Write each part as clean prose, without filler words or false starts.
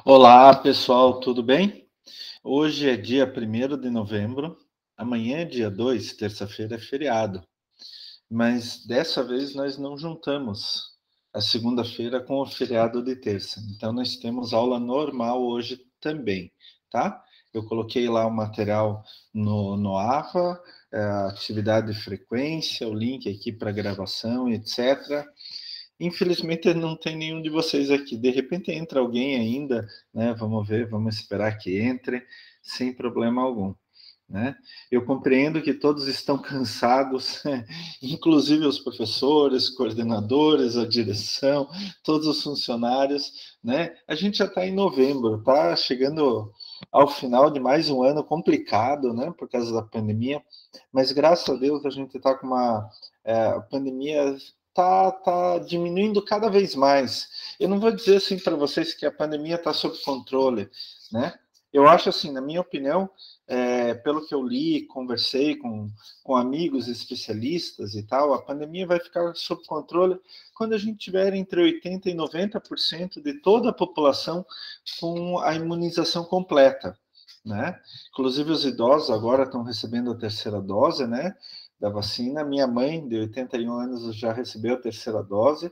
Olá, pessoal, tudo bem? Hoje é dia 1º de novembro, amanhã é dia 2, terça-feira é feriado, mas dessa vez nós não juntamos a segunda-feira com o feriado de terça, então nós temos aula normal hoje também, tá? Eu coloquei lá o material no AVA, a atividade de frequência, o link aqui para gravação, etc. Infelizmente não tem nenhum de vocês aqui. De repente entra alguém ainda, né? Vamos ver, vamos esperar que entre, sem problema algum, né? Eu compreendo que todos estão cansados, inclusive os professores, coordenadores, a direção, todos os funcionários, né? A gente já está em novembro, tá chegando ao final de mais um ano complicado, né? Por causa da pandemia, mas graças a Deus a gente está com uma pandemia tá diminuindo cada vez mais. Eu não vou dizer assim para vocês que a pandemia está sob controle, né? Eu acho assim, na minha opinião, pelo que eu li, conversei com amigos especialistas e tal, a pandemia vai ficar sob controle quando a gente tiver entre 80% e 90% de toda a população com a imunização completa, né? Inclusive os idosos agora estão recebendo a terceira dose, né, da vacina. Minha mãe, de 81 anos, já recebeu a terceira dose.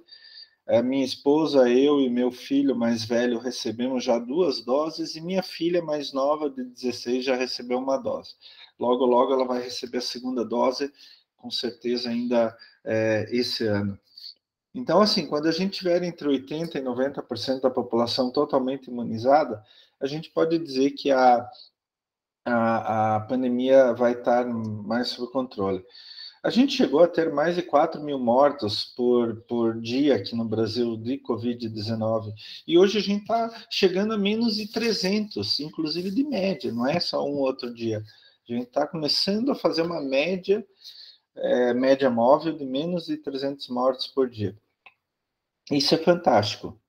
A minha esposa, eu e meu filho mais velho recebemos já 2 doses e minha filha mais nova, de 16, já recebeu uma dose. Logo, logo ela vai receber a segunda dose, com certeza ainda esse ano. Então, assim, quando a gente tiver entre 80% e 90% da população totalmente imunizada, a gente pode dizer que a pandemia vai estar mais sob controle. A gente chegou a ter mais de 4 mil mortos por dia aqui no Brasil de Covid-19. E hoje a gente está chegando a menos de 300, inclusive de média, não é só um outro dia. A gente está começando a fazer uma média móvel de menos de 300 mortos por dia. Isso é fantástico.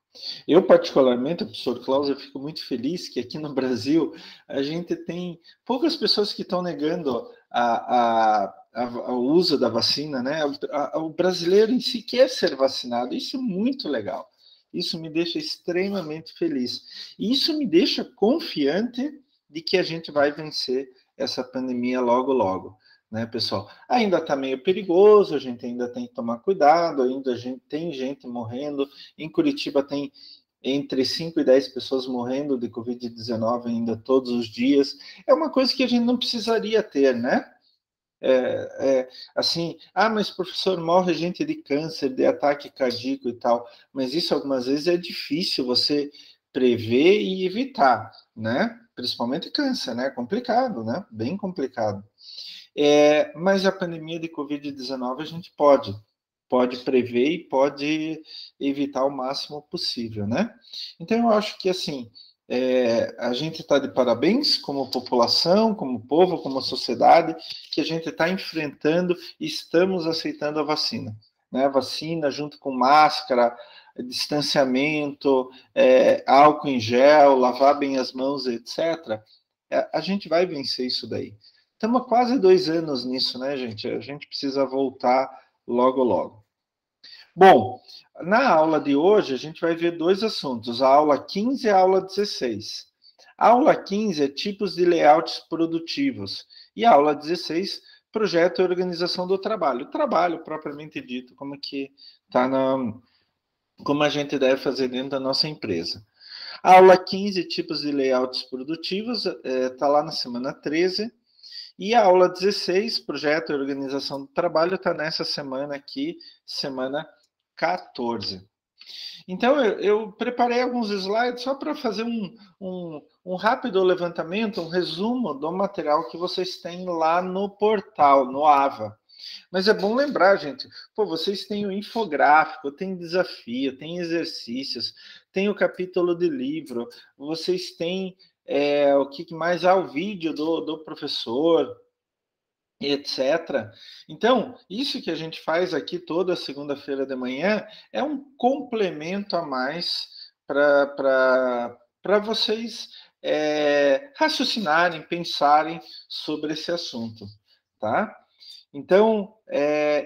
Eu, particularmente, professor Klaus, eu fico muito feliz que aqui no Brasil a gente tem poucas pessoas que estão negando o uso da vacina, né? O brasileiro em si quer ser vacinado, isso é muito legal. Isso me deixa extremamente feliz. E isso me deixa confiante de que a gente vai vencer essa pandemia logo, logo. Né, pessoal? Ainda está meio perigoso, a gente ainda tem que tomar cuidado, ainda tem gente morrendo. Em Curitiba tem entre 5 e 10 pessoas morrendo de Covid-19 ainda todos os dias. É uma coisa que a gente não precisaria ter, né? Assim, mas professor, morre gente de câncer, de ataque cardíaco e tal, mas isso algumas vezes é difícil você prever e evitar, né? Principalmente câncer, né? É complicado, né? Bem complicado. Mas a pandemia de Covid-19 a gente pode prever e pode evitar o máximo possível, né? Então, eu acho que, assim, a gente está de parabéns como população, como povo, como sociedade, que a gente está enfrentando e estamos aceitando a vacina. Né? A vacina junto com máscara, distanciamento, álcool em gel, lavar bem as mãos, etc., a gente vai vencer isso daí. Estamos há quase 2 anos nisso, né, gente? A gente precisa voltar logo, logo. Bom, na aula de hoje a gente vai ver 2 assuntos, a aula 15 e a aula 16. A aula 15 é tipos de layouts produtivos e a aula 16, projeto e organização do trabalho. O trabalho propriamente dito, como a gente deve fazer dentro da nossa empresa. A aula 15, tipos de layouts produtivos, está lá na semana 13. E a aula 16, projeto e organização do trabalho, está nessa semana aqui, semana 14. Então, eu preparei alguns slides só para fazer um rápido levantamento, um resumo do material que vocês têm lá no portal, no AVA. Mas é bom lembrar, gente, vocês têm o infográfico, tem desafio, tem exercícios, tem o capítulo de livro, vocês têm o que mais? O vídeo do professor, etc. Então, isso que a gente faz aqui toda segunda-feira de manhã é um complemento a mais para vocês raciocinarem, pensarem sobre esse assunto, tá? Então,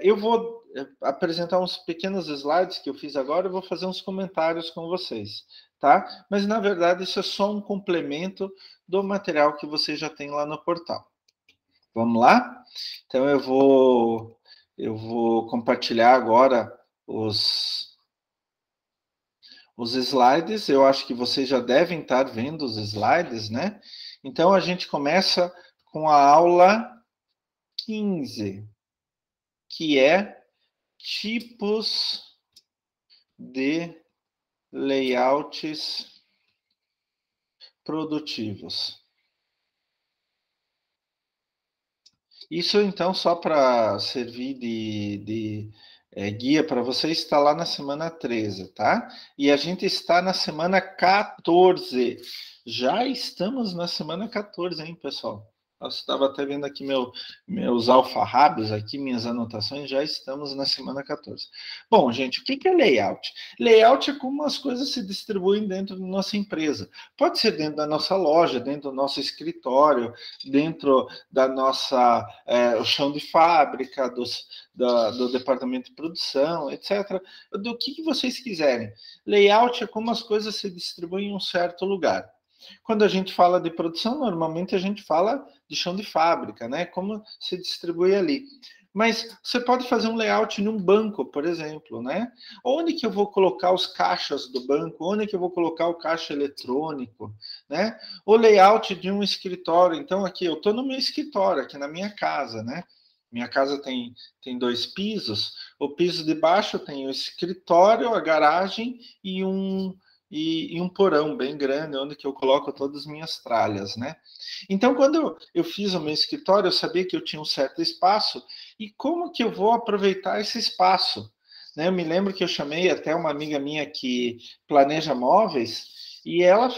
eu vou apresentar uns pequenos slides que eu fiz agora, eu vou fazer uns comentários com vocês, tá? Mas, na verdade, isso é só um complemento do material que você já tem lá no portal. Vamos lá? Então, eu vou compartilhar agora os slides. Eu acho que vocês já devem estar vendo os slides, né? Então, a gente começa com a aula 15, que é tipos de layouts produtivos. Isso, então, só para servir de guia para vocês, está lá na semana 13, tá? E a gente está na semana 14. Já estamos na semana 14, hein, pessoal? Eu estava até vendo aqui meus alfarrábios, aqui, minhas anotações, já estamos na semana 14. Bom, gente, o que é layout? Layout é como as coisas se distribuem dentro da nossa empresa. Pode ser dentro da nossa loja, dentro do nosso escritório, dentro da nossa o chão de fábrica, do departamento de produção, etc. Do que vocês quiserem. Layout é como as coisas se distribuem em um certo lugar. Quando a gente fala de produção, normalmente a gente fala de chão de fábrica, né? Como se distribui ali. Mas você pode fazer um layout num banco, por exemplo, né? Onde que eu vou colocar os caixas do banco? Onde que eu vou colocar o caixa eletrônico, né? O layout de um escritório. Então, aqui, eu estou no meu escritório, aqui na minha casa, né? Minha casa tem 2 pisos. O piso de baixo tem o escritório, a garagem e um porão bem grande, onde que eu coloco todas as minhas tralhas, né? Então, quando eu fiz o meu escritório, eu sabia que eu tinha um certo espaço, e como que eu vou aproveitar esse espaço? Né? Eu me lembro que eu chamei até uma amiga minha que planeja móveis, e ela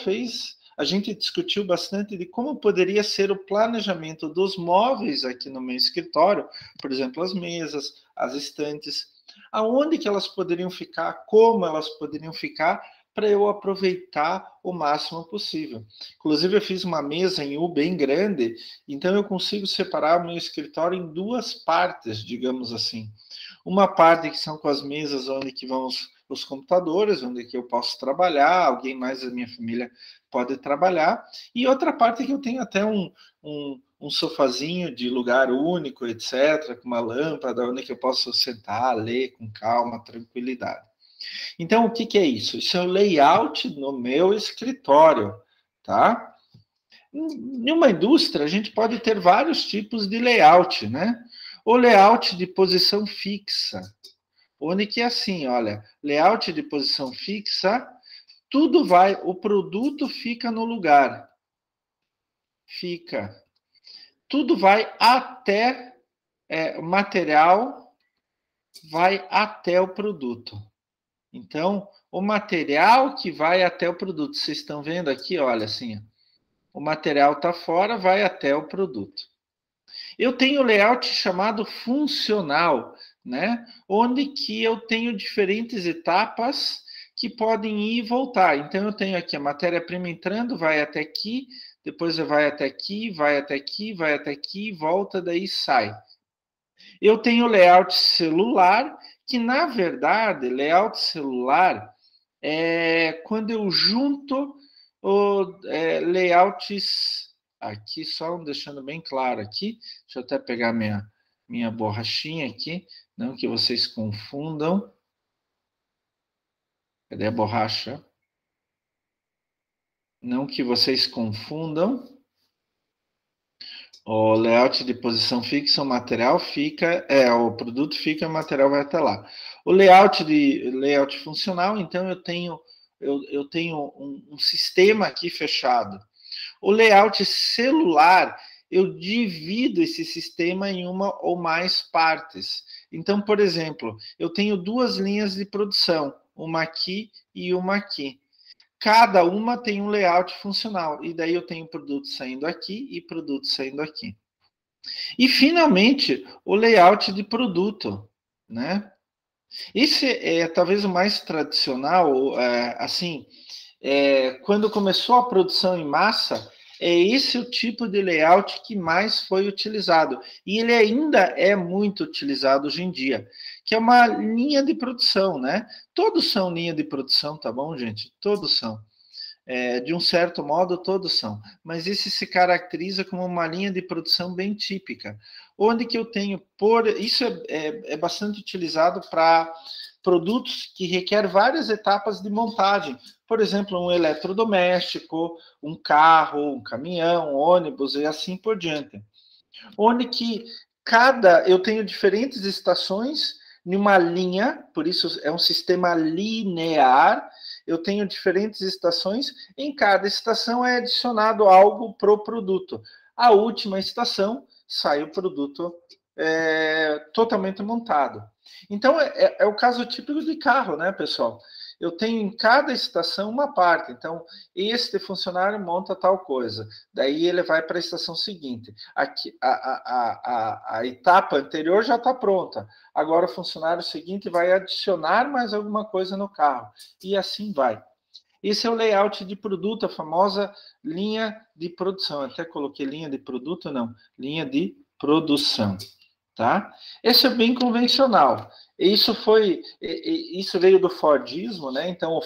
a gente discutiu bastante de como poderia ser o planejamento dos móveis aqui no meu escritório, por exemplo, as mesas, as estantes, aonde que elas poderiam ficar, como elas poderiam ficar, para eu aproveitar o máximo possível. Inclusive, eu fiz uma mesa em U bem grande, então eu consigo separar o meu escritório em 2 partes, digamos assim. Uma parte que são com as mesas onde que vão os computadores, onde que eu posso trabalhar, alguém mais da minha família pode trabalhar, e outra parte que eu tenho até um sofazinho de lugar único, etc., com uma lâmpada, onde que eu posso sentar, ler com calma, tranquilidade. Então, o que é isso? Isso é o layout no meu escritório, tá? Em uma indústria, a gente pode ter vários tipos de layout, né? O layout de posição fixa, onde que é assim, olha, layout de posição fixa, o produto fica no lugar. Fica. Tudo vai até, o material vai até o produto. Então, o material que vai até o produto, vocês estão vendo aqui, olha assim, o material está fora, vai até o produto. Eu tenho layout chamado funcional, né? Onde que eu tenho diferentes etapas que podem ir e voltar. Então, eu tenho aqui a matéria-prima entrando, vai até aqui, depois vai até aqui, vai até aqui, vai até aqui, volta, daí sai. Eu tenho layout celular, que na verdade, layout celular é quando eu junto layouts aqui, só deixando bem claro aqui, deixa eu até pegar minha borrachinha aqui, não que vocês confundam. Cadê a borracha? Não que vocês confundam. O layout de posição fixa, o material fica, o produto fica, o material vai até lá. O layout funcional, então eu tenho um sistema aqui fechado. O layout celular, eu divido esse sistema em uma ou mais partes. Então, por exemplo, eu tenho 2 linhas de produção, uma aqui e uma aqui. Cada uma tem um layout funcional, e daí eu tenho produto saindo aqui e produto saindo aqui. E, finalmente, o layout de produto, né? Esse é talvez o mais tradicional, quando começou a produção em massa, é esse o tipo de layout que mais foi utilizado. E ele ainda é muito utilizado hoje em dia, que é uma linha de produção, né? Todos são linha de produção, tá bom, gente? Todos são. De um certo modo, todos são. Mas esse se caracteriza como uma linha de produção bem típica. Onde que eu tenho, isso é bastante utilizado para produtos que requer várias etapas de montagem. Por exemplo, um eletrodoméstico, um carro, um caminhão, um ônibus e assim por diante. Onde que eu tenho diferentes estações em uma linha, por isso é um sistema linear. Eu tenho diferentes estações, em cada estação é adicionado algo para o produto. A última estação sai o produto totalmente montado. Então, é o caso típico de carro, né, pessoal? Eu tenho em cada estação uma parte. Então, este funcionário monta tal coisa. Daí ele vai para a estação seguinte. Aqui, a etapa anterior já está pronta. Agora o funcionário seguinte vai adicionar mais alguma coisa no carro. E assim vai. Esse é o layout de produto, a famosa linha de produção. Até coloquei linha de produto, não. Linha de produção. Tá? Esse é bem convencional. Isso veio do Fordismo, né? Então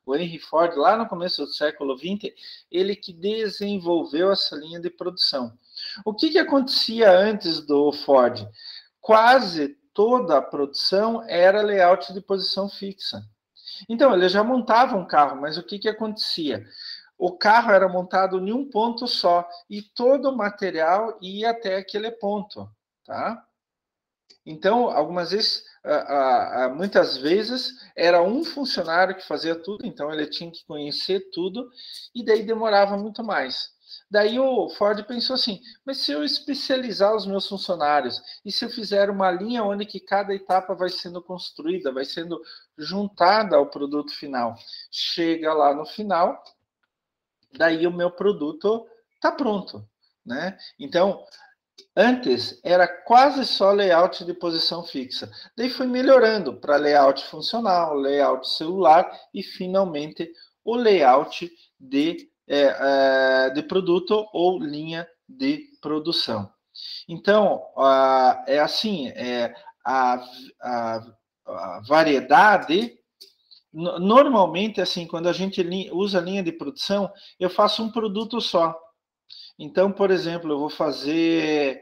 o Henry Ford, lá no começo do século XX, ele que desenvolveu essa linha de produção. O que acontecia antes do Ford? Quase toda a produção era layout de posição fixa. Então, ele já montava um carro, mas o que acontecia? O carro era montado em um ponto só e todo o material ia até aquele ponto. Tá? Então, muitas vezes, era um funcionário que fazia tudo, então ele tinha que conhecer tudo, e daí demorava muito mais. Daí o Ford pensou assim, mas se eu especializar os meus funcionários, e se eu fizer uma linha onde que cada etapa vai sendo construída, vai sendo juntada ao produto final, chega lá no final, daí o meu produto está pronto, né? Então, antes era quase só layout de posição fixa. Daí foi melhorando para layout funcional, layout celular e finalmente o layout de produto ou linha de produção. Então, é assim, a variedade. Normalmente, assim, quando a gente usa linha de produção, eu faço um produto só. Então, por exemplo, eu vou fazer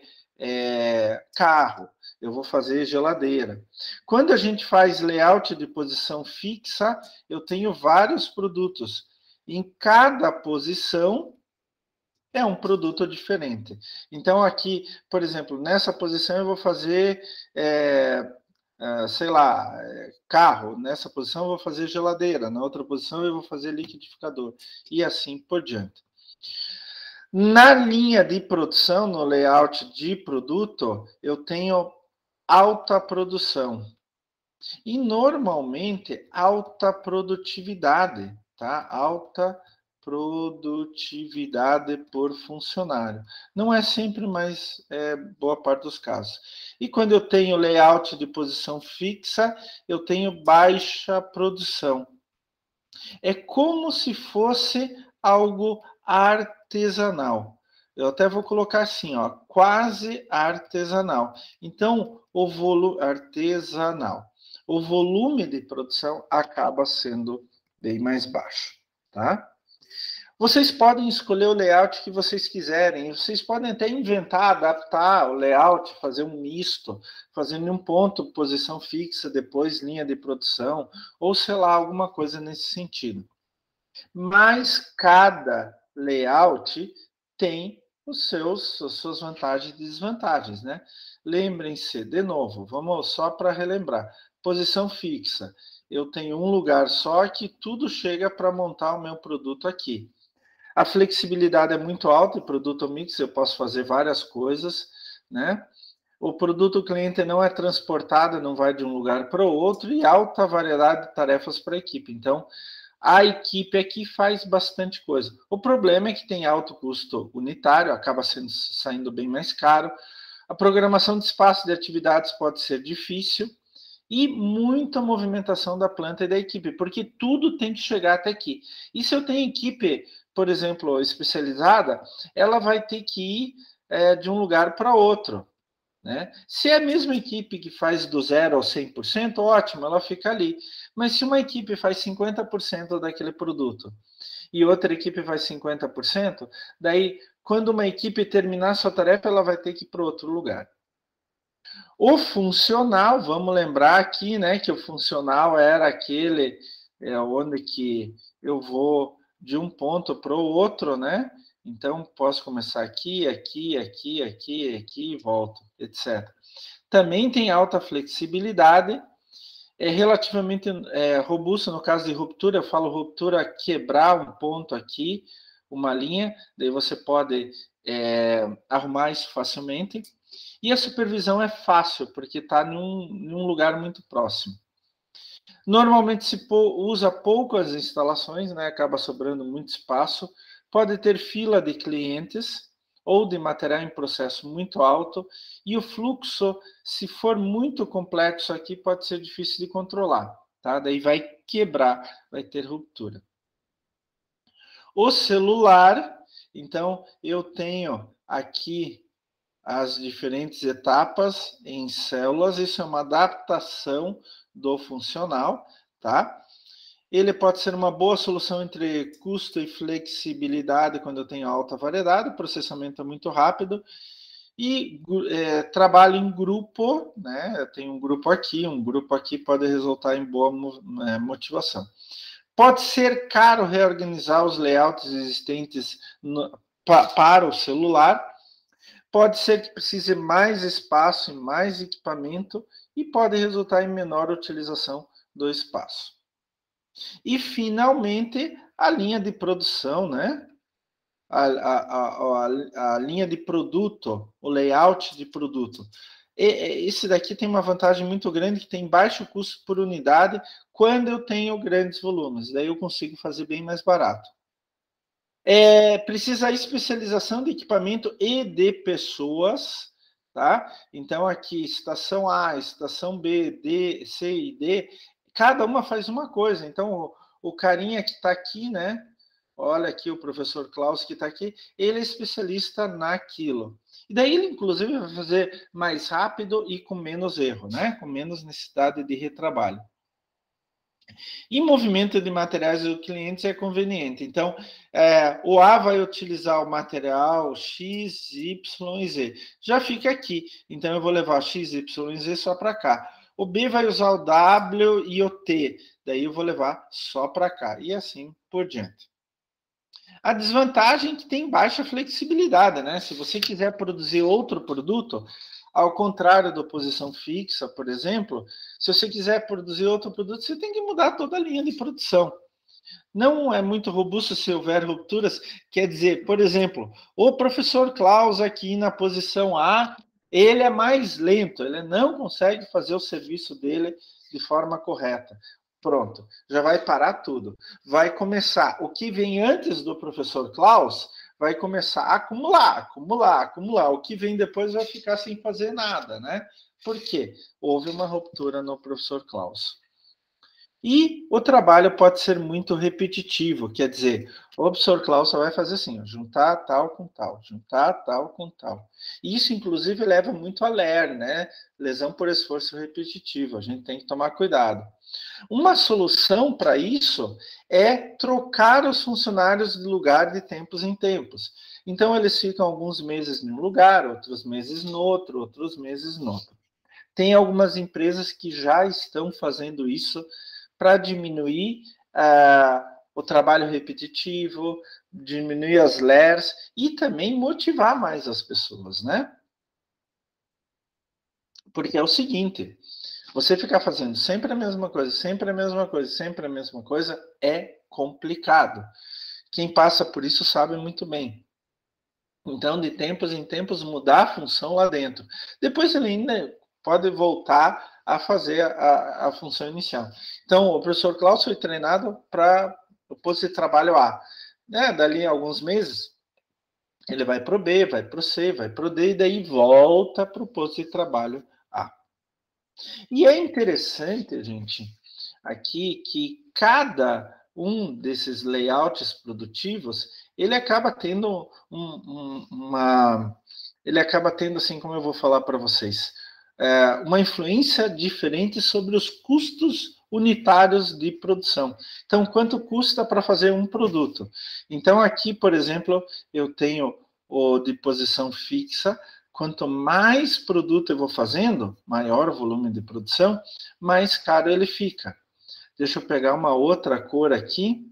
carro, eu vou fazer geladeira. Quando a gente faz layout de posição fixa, eu tenho vários produtos. Em cada posição é um produto diferente. Então, aqui, por exemplo, nessa posição eu vou fazer, sei lá, carro. Nessa posição eu vou fazer geladeira. Na outra posição eu vou fazer liquidificador. E assim por diante. Na linha de produção, no layout de produto, eu tenho alta produção. E normalmente alta produtividade, tá? Alta produtividade por funcionário. Não é sempre, mas é boa parte dos casos. E quando eu tenho layout de posição fixa, eu tenho baixa produção. É como se fosse algo artesanal. Eu até vou colocar assim, ó, quase artesanal. Então, o volume artesanal. O volume de produção acaba sendo bem mais baixo, tá? Vocês podem escolher o layout que vocês quiserem. Vocês podem até inventar, adaptar o layout, fazer um misto, fazendo um ponto, posição fixa, depois linha de produção, ou sei lá, alguma coisa nesse sentido. Mas cada layout tem as suas vantagens e desvantagens, né? Lembrem-se, de novo, vamos só para relembrar. Posição fixa. Eu tenho um lugar só que tudo chega para montar o meu produto aqui. A flexibilidade é muito alta, em produto mix eu posso fazer várias coisas, né? O produto cliente não é transportado, não vai de um lugar para o outro, e alta variedade de tarefas para a equipe. Então, a equipe aqui faz bastante coisa. O problema é que tem alto custo unitário, acaba saindo bem mais caro. A programação de espaço de atividades pode ser difícil e muita movimentação da planta e da equipe, porque tudo tem que chegar até aqui. E se eu tenho equipe, por exemplo, especializada, ela vai ter que ir de um lugar para outro. né? Se é a mesma equipe que faz do 0 ao 100%, ótimo, ela fica ali. Mas se uma equipe faz 50% daquele produto e outra equipe faz 50%, daí, quando uma equipe terminar sua tarefa, ela vai ter que ir para outro lugar. O funcional, vamos lembrar aqui, né, que o funcional era aquele onde que eu vou de um ponto para o outro, né? Então, posso começar aqui, aqui, aqui, aqui, aqui, volto, etc. Também tem alta flexibilidade, é relativamente robusto no caso de ruptura. Eu falo ruptura, quebrar um ponto aqui, uma linha, daí você pode arrumar isso facilmente. E a supervisão é fácil, porque está num lugar muito próximo. Normalmente se usa poucas instalações, né? Acaba sobrando muito espaço. Pode ter fila de clientes ou de material em processo muito alto, e o fluxo, se for muito complexo aqui, pode ser difícil de controlar, tá? Daí vai quebrar, vai ter ruptura. O celular, então, eu tenho aqui as diferentes etapas em células, isso é uma adaptação do funcional, tá? Ele pode ser uma boa solução entre custo e flexibilidade quando eu tenho alta variedade, o processamento é muito rápido, e trabalho em grupo, né? Eu tenho um grupo aqui pode resultar em boa motivação. Pode ser caro reorganizar os layouts existentes para o celular, pode ser que precise mais espaço e mais equipamento, e pode resultar em menor utilização do espaço. E, finalmente, a linha de produção, né? A linha de produto, o layout de produto. Esse daqui tem uma vantagem muito grande, que tem baixo custo por unidade quando eu tenho grandes volumes. Daí eu consigo fazer bem mais barato. Precisa especialização de equipamento e de pessoas, tá? Então, aqui, estação A, estação B, D, C e D, cada uma faz uma coisa. Então, o carinha que está aqui, né? Olha aqui o professor Klaus que está aqui, ele é especialista naquilo. E daí ele, inclusive, vai fazer mais rápido e com menos erro, né? Com menos necessidade de retrabalho. E movimento de materiais do cliente é conveniente. Então, o A vai utilizar o material X, Y e Z. Já fica aqui. Então, eu vou levar X, Y e Z só para cá. O B vai usar o W e o T. Daí, eu vou levar só para cá. E assim por diante. A desvantagem é que tem baixa flexibilidade, né? Se você quiser produzir outro produto, ao contrário da posição fixa, por exemplo, se você quiser produzir outro produto, você tem que mudar toda a linha de produção. Não é muito robusto se houver rupturas. Quer dizer, por exemplo, o professor Klaus aqui na posição A, ele é mais lento, ele não consegue fazer o serviço dele de forma correta. Pronto, já vai parar tudo. Vai começar, o que vem antes do professor Klaus, vai começar a acumular, acumular, acumular. O que vem depois vai ficar sem fazer nada, né? Por quê? Houve uma ruptura no professor Klaus. E o trabalho pode ser muito repetitivo, quer dizer, o professor Klaus só vai fazer assim, ó, juntar tal com tal, juntar tal com tal. Isso, inclusive, leva muito a LER, né? Lesão por esforço repetitivo, a gente tem que tomar cuidado. Uma solução para isso é trocar os funcionários de lugar de tempos em tempos. Então, eles ficam alguns meses em um lugar, outros meses no outro, outros meses no outro. Tem algumas empresas que já estão fazendo isso para diminuir o trabalho repetitivo, diminuir as LERs e também motivar mais as pessoas, né? Porque é o seguinte, você ficar fazendo sempre a mesma coisa, sempre a mesma coisa, sempre a mesma coisa, é complicado. Quem passa por isso sabe muito bem. Então, de tempos em tempos, mudar a função lá dentro. Depois ele ainda pode voltar a fazer a função inicial. Então, o professor Klaus foi treinado para o posto de trabalho A. Né? Dali a alguns meses, ele vai para o B, vai para o C, vai para o D, e daí volta para o posto de trabalho A. E é interessante, gente, aqui que cada um desses layouts produtivos, ele acaba tendo uma ele acaba tendo, assim como eu vou falar para vocês, uma influência diferente sobre os custos unitários de produção. Então, quanto custa para fazer um produto? Então, aqui, por exemplo, eu tenho o de posição fixa. Quanto mais produto eu vou fazendo, maior o volume de produção, mais caro ele fica. Deixa eu pegar uma outra cor aqui.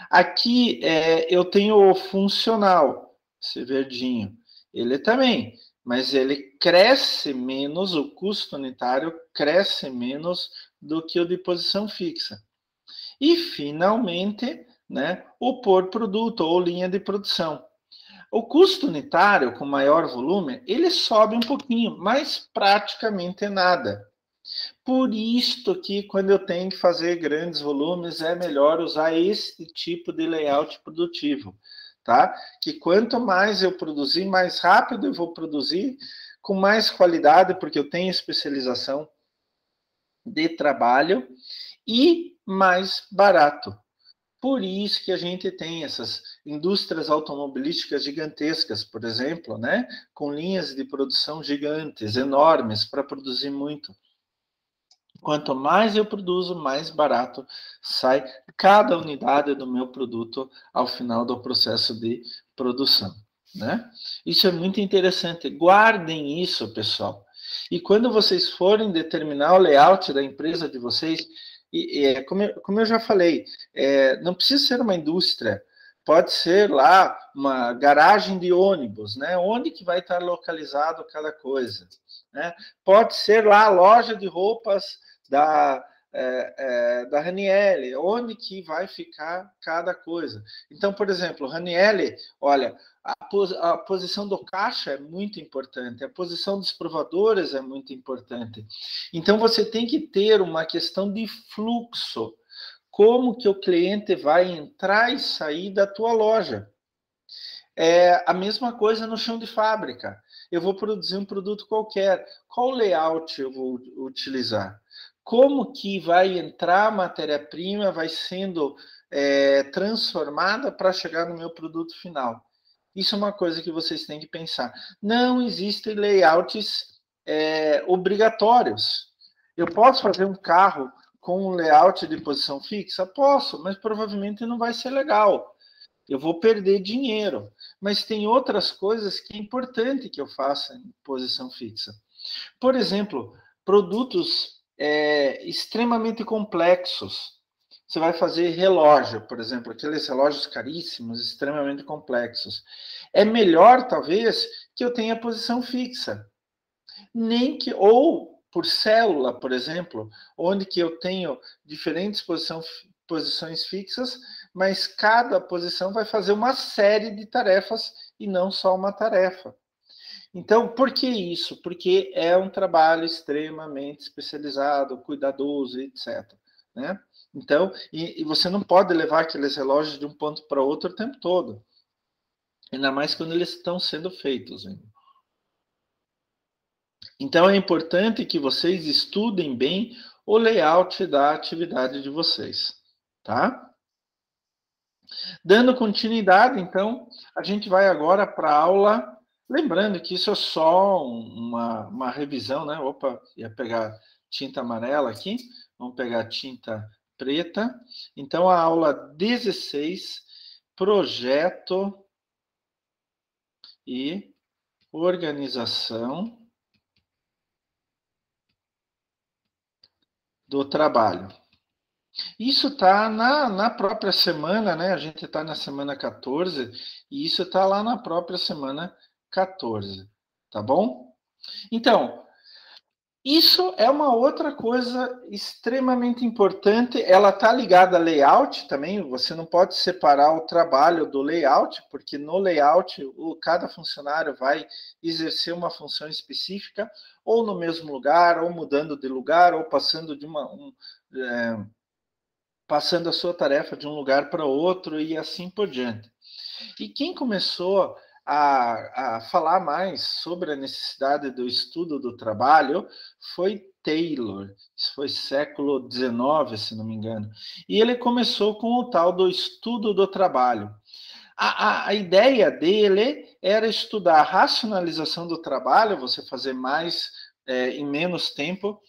Aqui eu tenho o funcional, esse verdinho. Ele também, mas ele cresce menos, o custo unitário cresce menos do que o de posição fixa. E, finalmente, né, o por produto ou linha de produção. O custo unitário, com maior volume, ele sobe um pouquinho, mas praticamente nada. Por isto que, quando eu tenho que fazer grandes volumes, é melhor usar esse tipo de layout produtivo, tá? Que quanto mais eu produzir, mais rápido eu vou produzir, com mais qualidade, porque eu tenho especialização de trabalho, e mais barato. Por isso que a gente tem essas indústrias automobilísticas gigantescas, por exemplo, né? Com linhas de produção gigantes, enormes, para produzir muito. Quanto mais eu produzo, mais barato sai cada unidade do meu produto ao final do processo de produção, né? Isso é muito interessante. Guardem isso, pessoal. E quando vocês forem determinar o layout da empresa de vocês, como eu já falei, não precisa ser uma indústria, pode ser lá uma garagem de ônibus, né? Onde que vai estar localizado cada coisa, né? Pode ser lá a loja de roupas da Ranieri, onde que vai ficar cada coisa. Então, por exemplo, Ranieri, olha, a posição do caixa é muito importante, a posição dos provadores é muito importante. Então, você tem que ter uma questão de fluxo, como que o cliente vai entrar e sair da tua loja. É a mesma coisa no chão de fábrica. Eu vou produzir um produto qualquer. Qual layout eu vou utilizar? Como que vai entrar a matéria-prima, vai sendo transformada para chegar no meu produto final? Isso é uma coisa que vocês têm que pensar. Não existem layouts obrigatórios. Eu posso fazer um carro com um layout de posição fixa? Posso, mas provavelmente não vai ser legal. Eu vou perder dinheiro. Mas tem outras coisas que é importante que eu faça em posição fixa. Por exemplo, produtos extremamente complexos. Você vai fazer relógio, por exemplo, aqueles relógios caríssimos, extremamente complexos. É melhor, talvez, que eu tenha posição fixa. Nem que, ou por célula, por exemplo, onde que eu tenho diferentes posições fixas, mas cada posição vai fazer uma série de tarefas e não só uma tarefa. Então, por que isso? Porque é um trabalho extremamente especializado, cuidadoso, etc. Né? Então, e você não pode levar aqueles relógios de um ponto para outro o tempo todo. Ainda mais quando eles estão sendo feitos. Hein? Então, é importante que vocês estudem bem o layout da atividade de vocês. Tá? Dando continuidade, então, a gente vai agora para a aula. Lembrando que isso é só uma revisão, né? Opa, ia pegar tinta amarela aqui. Vamos pegar tinta preta. Então, a aula 16, projeto e organização do trabalho. Isso está na própria semana, né? A gente está na semana 14 e isso está lá na própria semana 14, tá bom? Então, isso é uma outra coisa extremamente importante. Ela está ligada a layout também. Você não pode separar o trabalho do layout, porque no layout cada funcionário vai exercer uma função específica, ou no mesmo lugar, ou mudando de lugar, ou passando passando a sua tarefa de um lugar para outro e assim por diante. E quem começou a falar mais sobre a necessidade do estudo do trabalho foi Taylor, isso foi século XIX, se não me engano. E ele começou com o tal do estudo do trabalho. A ideia dele era estudar a racionalização do trabalho, você fazer mais em menos tempo,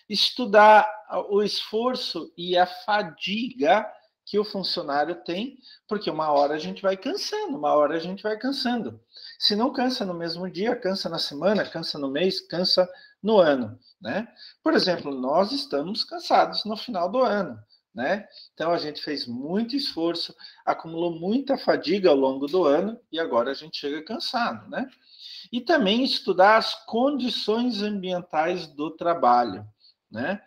estudar o esforço e a fadiga que o funcionário tem, porque uma hora a gente vai cansando, uma hora a gente vai cansando. Se não cansa no mesmo dia, cansa na semana, cansa no mês, cansa no ano, né? Por exemplo, nós estamos cansados no final do ano, né? Então a gente fez muito esforço, acumulou muita fadiga ao longo do ano e agora a gente chega cansado, né? E também estudar as condições ambientais do trabalho, né?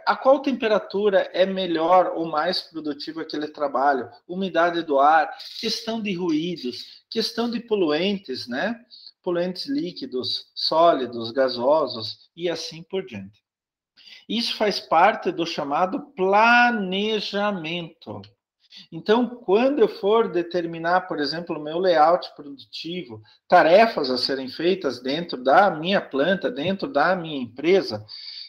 A qual temperatura é melhor ou mais produtivo aquele trabalho? Umidade do ar, questão de ruídos, questão de poluentes, né? Poluentes líquidos, sólidos, gasosos e assim por diante. Isso faz parte do chamado planejamento. Então, quando eu for determinar, por exemplo, o meu layout produtivo, tarefas a serem feitas dentro da minha planta, dentro da minha empresa,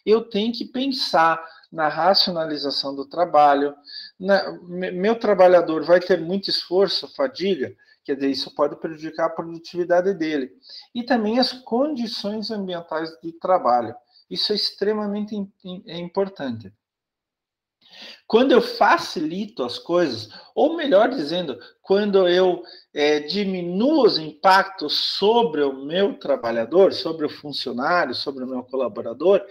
eu tenho que pensar na racionalização do trabalho. Meu trabalhador vai ter muito esforço, fadiga, quer dizer, isso pode prejudicar a produtividade dele. E também as condições ambientais de trabalho. Isso é extremamente importante. Quando eu facilito as coisas, ou melhor dizendo, quando eu diminuo os impactos sobre o meu trabalhador, sobre o funcionário, sobre o meu colaborador,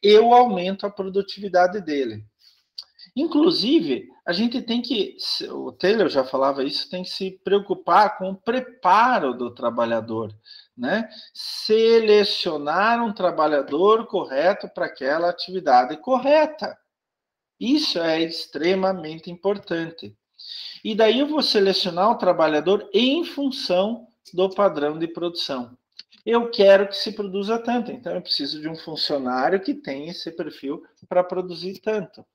eu aumento a produtividade dele. Inclusive, a gente tem que, o Taylor já falava isso, tem que se preocupar com o preparo do trabalhador, né? Selecionar um trabalhador correto para aquela atividade correta. Isso é extremamente importante. E daí eu vou selecionar o trabalhador em função do padrão de produção. Eu quero que se produza tanto, então eu preciso de um funcionário que tenha esse perfil para produzir tanto.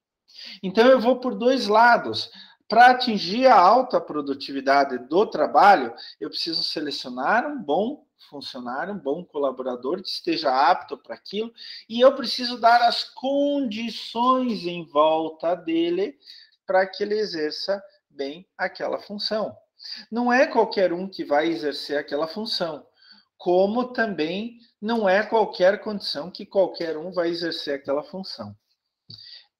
Então eu vou por dois lados. Para atingir a alta produtividade do trabalho, eu preciso selecionar um bom funcionário, um bom colaborador que esteja apto para aquilo, e eu preciso dar as condições em volta dele para que ele exerça bem aquela função. Não é qualquer um que vai exercer aquela função, como também não é qualquer condição que qualquer um vai exercer aquela função.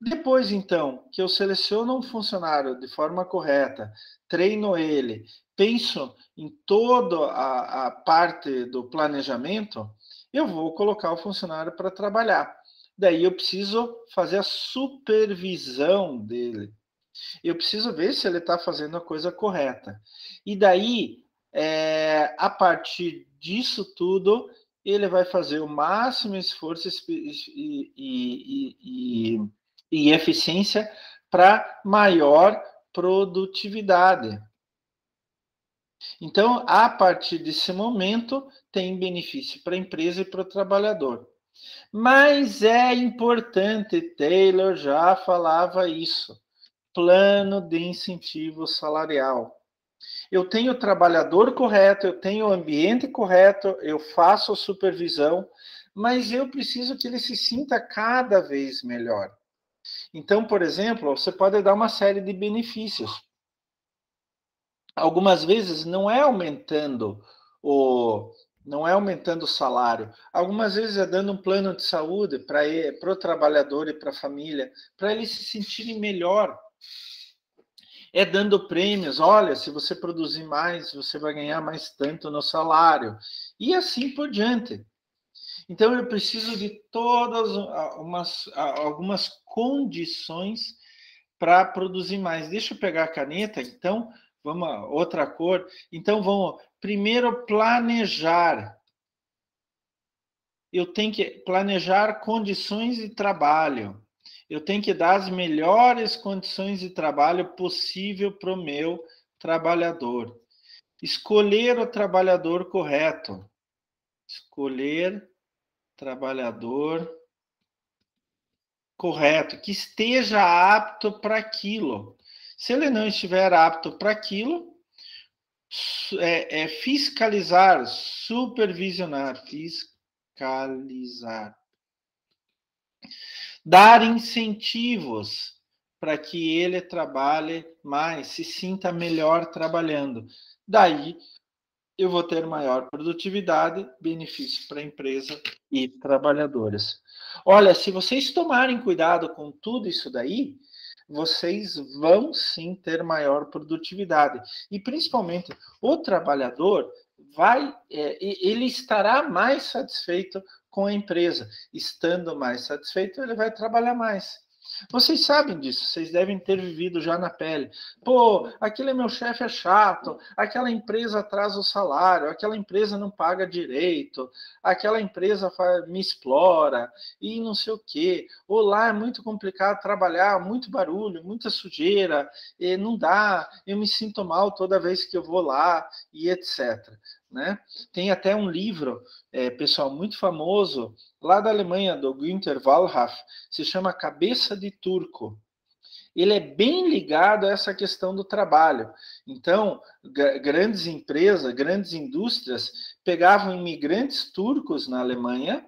Depois, então, que eu seleciono um funcionário de forma correta, treino ele, penso em toda a parte do planejamento, eu vou colocar o funcionário para trabalhar. Daí eu preciso fazer a supervisão dele. Eu preciso ver se ele está fazendo a coisa correta. E daí, a partir disso tudo, ele vai fazer o máximo esforço e eficiência para maior produtividade. Então, a partir desse momento, tem benefício para a empresa e para o trabalhador. Mas é importante, Taylor já falava isso, plano de incentivo salarial. Eu tenho o trabalhador correto, eu tenho o ambiente correto, eu faço a supervisão, mas eu preciso que ele se sinta cada vez melhor. Então, por exemplo, você pode dar uma série de benefícios. Algumas vezes não é aumentando o salário. Algumas vezes é dando um plano de saúde para o trabalhador e para a família, para eles se sentirem melhor. É dando prêmios, olha, se você produzir mais, você vai ganhar mais tanto no salário. E assim por diante. Então, eu preciso de todas algumas condições para produzir mais. Deixa eu pegar a caneta, então, vamos outra cor. Então, vamos primeiro planejar. Eu tenho que planejar condições de trabalho. Eu tenho que dar as melhores condições de trabalho possível para o meu trabalhador. Escolher o trabalhador correto. Escolher trabalhador correto, que esteja apto para aquilo. Se ele não estiver apto para aquilo, fiscalizar, supervisionar, fiscalizar. Dar incentivos, para que ele trabalhe mais, se sinta melhor trabalhando. Daí, eu vou ter maior produtividade, benefício para a empresa e trabalhadores. Olha, se vocês tomarem cuidado com tudo isso daí, vocês vão sim ter maior produtividade. E principalmente o trabalhador ele estará mais satisfeito com a empresa. Estando mais satisfeito, ele vai trabalhar mais. Vocês sabem disso, vocês devem ter vivido já na pele. Pô, aquele meu chefe é chato, aquela empresa atrasa o salário, aquela empresa não paga direito, aquela empresa me explora e não sei o quê. Ou lá é muito complicado trabalhar, muito barulho, muita sujeira, e não dá, eu me sinto mal toda vez que eu vou lá e etc. Né? Tem até um livro, pessoal, muito famoso, lá da Alemanha, do Günter Wallraff, se chama Cabeça de Turco. Ele é bem ligado a essa questão do trabalho. Então, grandes empresas, grandes indústrias pegavam imigrantes turcos na Alemanha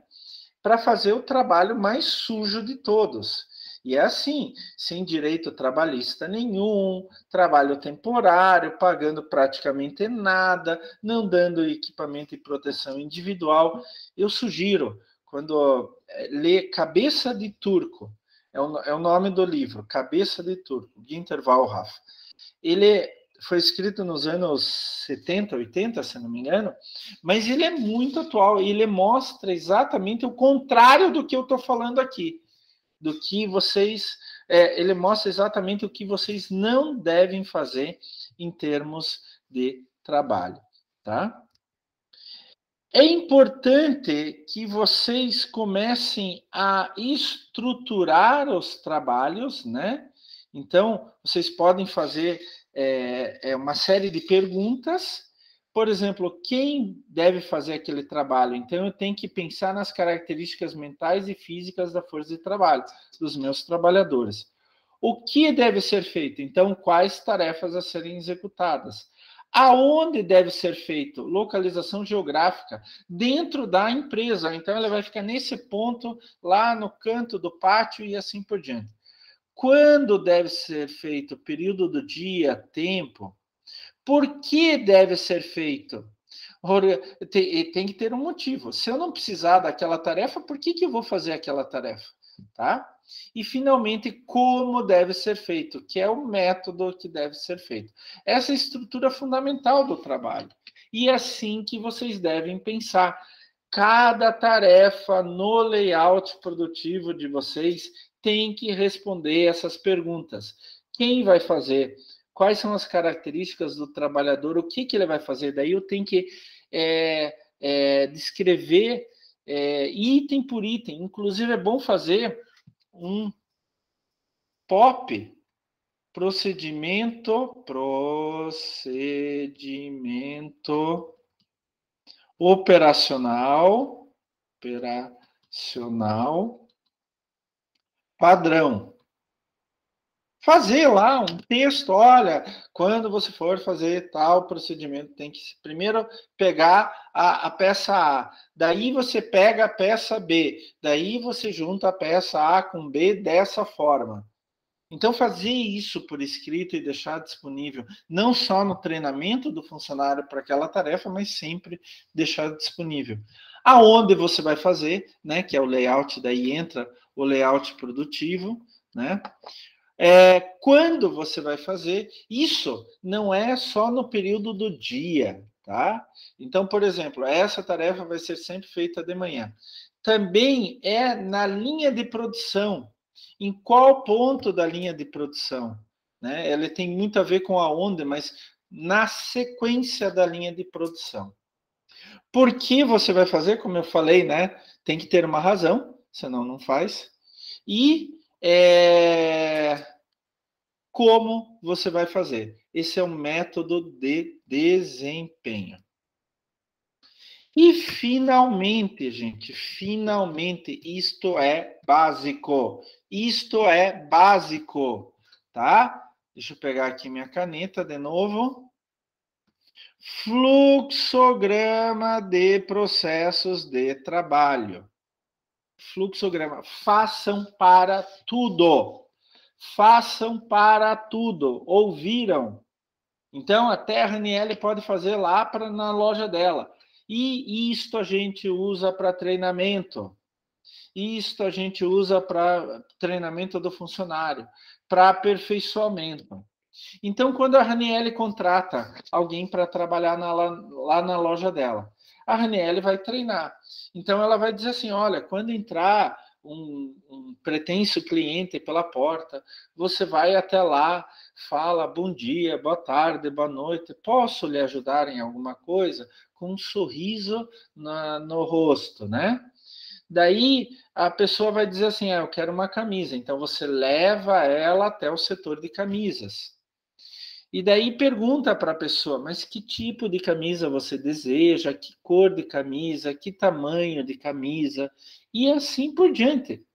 para fazer o trabalho mais sujo de todos. E é assim, sem direito trabalhista nenhum, trabalho temporário, pagando praticamente nada, não dando equipamento e proteção individual. Eu sugiro, quando lê Cabeça de Turco, é o nome do livro, Cabeça de Turco, Günter Wallraff. Ele foi escrito nos anos 70, 80, se não me engano, mas ele é muito atual e ele mostra exatamente o contrário do que eu estou falando aqui, do que vocês, ele mostra exatamente o que vocês não devem fazer em termos de trabalho, tá? É importante que vocês comecem a estruturar os trabalhos, né? Então, vocês podem fazer uma série de perguntas. Por exemplo, quem deve fazer aquele trabalho? Então, eu tenho que pensar nas características mentais e físicas da força de trabalho dos meus trabalhadores. O que deve ser feito? Então, quais tarefas a serem executadas? Aonde deve ser feito? Localização geográfica dentro da empresa. Então, ela vai ficar nesse ponto, lá no canto do pátio e assim por diante. Quando deve ser feito? Período do dia, tempo. Por que deve ser feito? Tem que ter um motivo. Se eu não precisar daquela tarefa, por que eu vou fazer aquela tarefa? Tá? E, finalmente, como deve ser feito, que é o método que deve ser feito. Essa é a estrutura fundamental do trabalho. E é assim que vocês devem pensar. Cada tarefa no layout produtivo de vocês tem que responder essas perguntas. Quem vai fazer? Quais são as características do trabalhador? O que ele vai fazer? Daí eu tenho que descrever item por item. Inclusive, é bom fazer um POP, procedimento operacional padrão. Fazer lá um texto, olha, quando você for fazer tal procedimento, tem que primeiro pegar a peça A, daí você pega a peça B, daí você junta a peça A com B dessa forma. Então, fazer isso por escrito e deixar disponível, não só no treinamento do funcionário para aquela tarefa, mas sempre deixar disponível. Aonde você vai fazer, né, que é o layout, daí entra o layout produtivo, né? Quando você vai fazer, isso não é só no período do dia, tá? Então, por exemplo, essa tarefa vai ser sempre feita de manhã. Também é na linha de produção. Em qual ponto da linha de produção? Né? Ela tem muito a ver com a onda, mas na sequência da linha de produção. Por que você vai fazer? Como eu falei, né? Tem que ter uma razão, senão não faz. E como você vai fazer? Esse é o método de desempenho. E finalmente, gente, finalmente, isto é básico. Isto é básico, tá? Deixa eu pegar aqui minha caneta de novo. Fluxograma de processos de trabalho. Fluxograma. Façam para tudo. façam para tudo. Ouviram? Então, até a Raniele pode fazer lá na loja dela. E isto a gente usa para treinamento. Isto a gente usa para treinamento do funcionário, para aperfeiçoamento. Então, quando a Raniele contrata alguém para trabalhar lá na loja dela, a Raniele vai treinar. Então, ela vai dizer assim, olha, quando entrar um pretenso cliente pela porta, você vai até lá, fala bom dia, boa tarde, boa noite, posso lhe ajudar em alguma coisa? Com um sorriso no rosto, né? Daí a pessoa vai dizer assim, eu quero uma camisa. Então, você leva ela até o setor de camisas. E daí pergunta para a pessoa, mas que tipo de camisa você deseja, que cor de camisa, que tamanho de camisa, e assim por diante.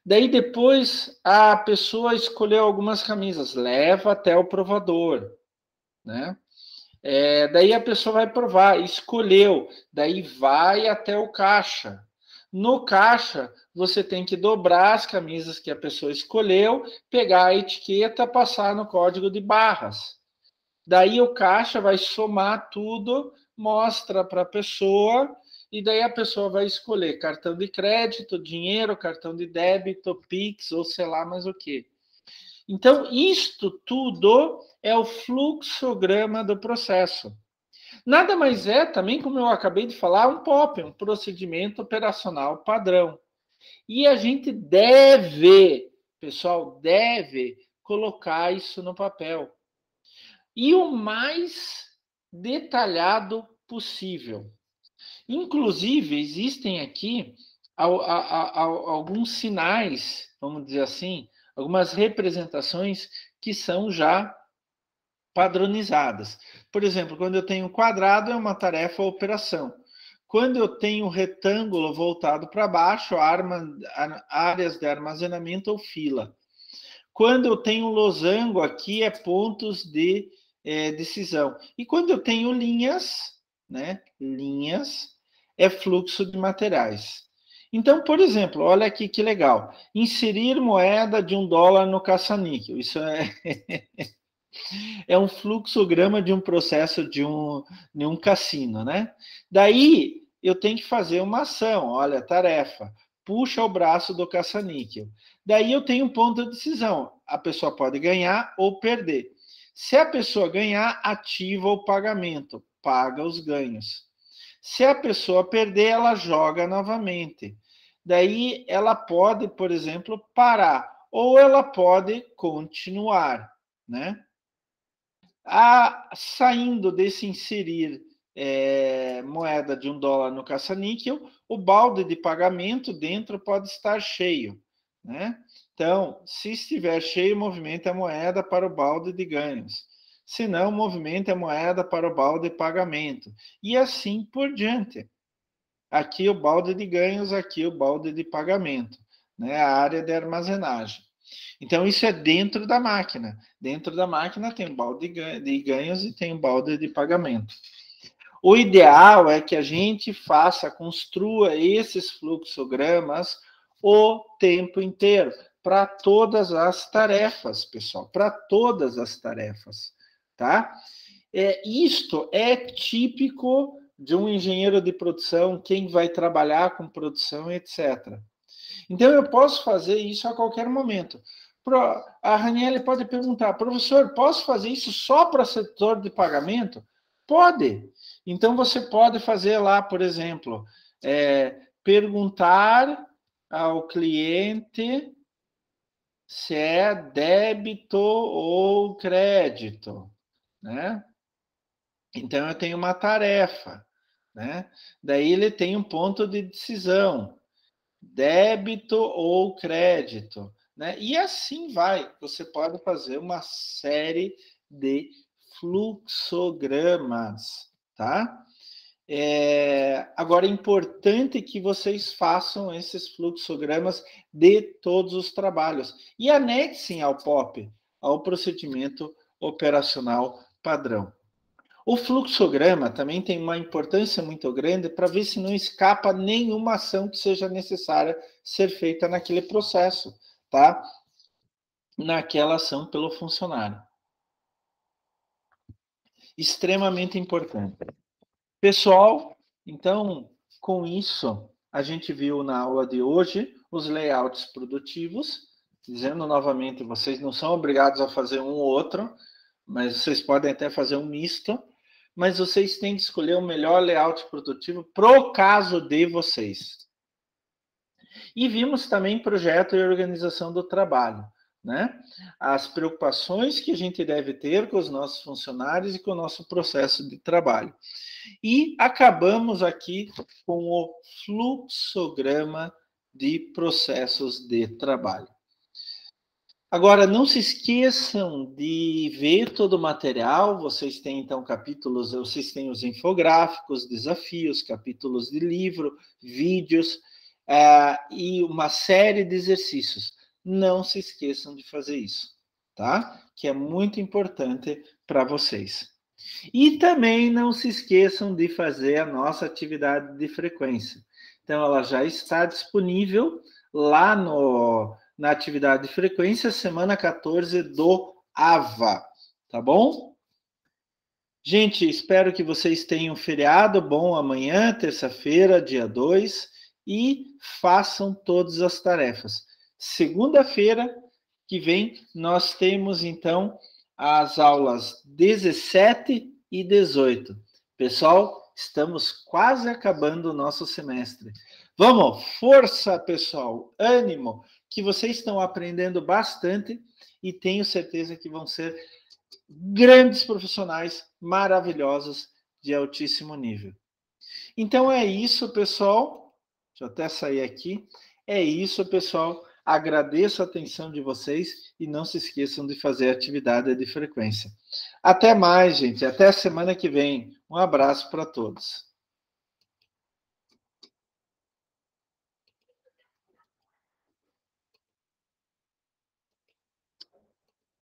Daí depois a pessoa escolheu algumas camisas, leva até o provador, né? Daí a pessoa vai provar, escolheu, daí vai até o caixa. No caixa, você tem que dobrar as camisas que a pessoa escolheu, pegar a etiqueta, passar no código de barras. Daí o caixa vai somar tudo, mostra para a pessoa, e daí a pessoa vai escolher cartão de crédito, dinheiro, cartão de débito, Pix, ou sei lá mais o que. Então, isto tudo é o fluxograma do processo. Nada mais é, também como eu acabei de falar, um POP, um procedimento operacional padrão. E a gente deve, pessoal, deve colocar isso no papel. E o mais detalhado possível. Inclusive, existem aqui alguns sinais, vamos dizer assim, algumas representações que são já padronizadas. Por exemplo, quando eu tenho quadrado, é uma tarefa ou operação. Quando eu tenho retângulo voltado para baixo, áreas de armazenamento ou fila. Quando eu tenho losango aqui, é pontos de decisão. E quando eu tenho linhas, né? Linhas é fluxo de materiais. Então, por exemplo, olha aqui que legal. Inserir moeda de $1 no caça-níquel. Isso é um fluxograma de um processo de um cassino, né? Daí eu tenho que fazer uma ação, olha, tarefa, puxa o braço do caça-níquel. Daí eu tenho um ponto de decisão, a pessoa pode ganhar ou perder. Se a pessoa ganhar, ativa o pagamento, paga os ganhos. Se a pessoa perder, ela joga novamente. Daí ela pode, por exemplo, parar, ou ela pode continuar, né? Saindo desse inserir moeda de $1 no caça-níquel, o balde de pagamento dentro pode estar cheio, né? Então, se estiver cheio, movimente a moeda para o balde de ganhos. Se não, movimente a moeda para o balde de pagamento. E assim por diante. Aqui o balde de ganhos, aqui o balde de pagamento, né? A área de armazenagem. Então, isso é dentro da máquina. Dentro da máquina tem um balde de ganhos e tem um balde de pagamento. O ideal é que a gente construa esses fluxogramas o tempo inteiro, para todas as tarefas, pessoal, para todas as tarefas, tá? Isto é típico de um engenheiro de produção, quem vai trabalhar com produção, etc. Então, eu posso fazer isso a qualquer momento. A Raniele pode perguntar, professor, posso fazer isso só para setor de pagamento? Pode. Então, você pode fazer lá, por exemplo, perguntar ao cliente se é débito ou crédito, né? Então, eu tenho uma tarefa, né? Daí ele tem um ponto de decisão, débito ou crédito, né? E assim vai. Você pode fazer uma série de fluxogramas, tá? Agora é importante que vocês façam esses fluxogramas de todos os trabalhos e anexem ao POP, ao procedimento operacional padrão. O fluxograma também tem uma importância muito grande para ver se não escapa nenhuma ação que seja necessária ser feita naquele processo, tá? naquela ação pelo funcionário. Extremamente importante. Pessoal, então, com isso, a gente viu na aula de hoje os layouts produtivos. Dizendo novamente, vocês não são obrigados a fazer um ou outro, mas vocês podem até fazer um misto, mas vocês têm que escolher o melhor layout produtivo pro caso de vocês. E vimos também projeto e organização do trabalho, né? As preocupações que a gente deve ter com os nossos funcionários e com o nosso processo de trabalho. E acabamos aqui com o fluxograma de processos de trabalho. Agora, não se esqueçam de ver todo o material. Vocês têm, então, capítulos, vocês têm os infográficos, desafios, capítulos de livro, vídeos e uma série de exercícios. Não se esqueçam de fazer isso, tá? Que é muito importante para vocês. E também não se esqueçam de fazer a nossa atividade de frequência. Então, ela já está disponível lá na atividade de frequência, semana 14 do AVA, tá bom? Gente, espero que vocês tenham feriado bom amanhã, terça-feira, dia 2, e façam todas as tarefas. Segunda-feira que vem, nós temos, então, as aulas 17 e 18. Pessoal, estamos quase acabando o nosso semestre. Vamos, força, pessoal, ânimo, que vocês estão aprendendo bastante e tenho certeza que vão ser grandes profissionais maravilhosos de altíssimo nível. Então é isso, pessoal. Deixa eu até sair aqui. É isso, pessoal. Agradeço a atenção de vocês e não se esqueçam de fazer atividade de frequência. Até mais, gente. Até a semana que vem. Um abraço para todos.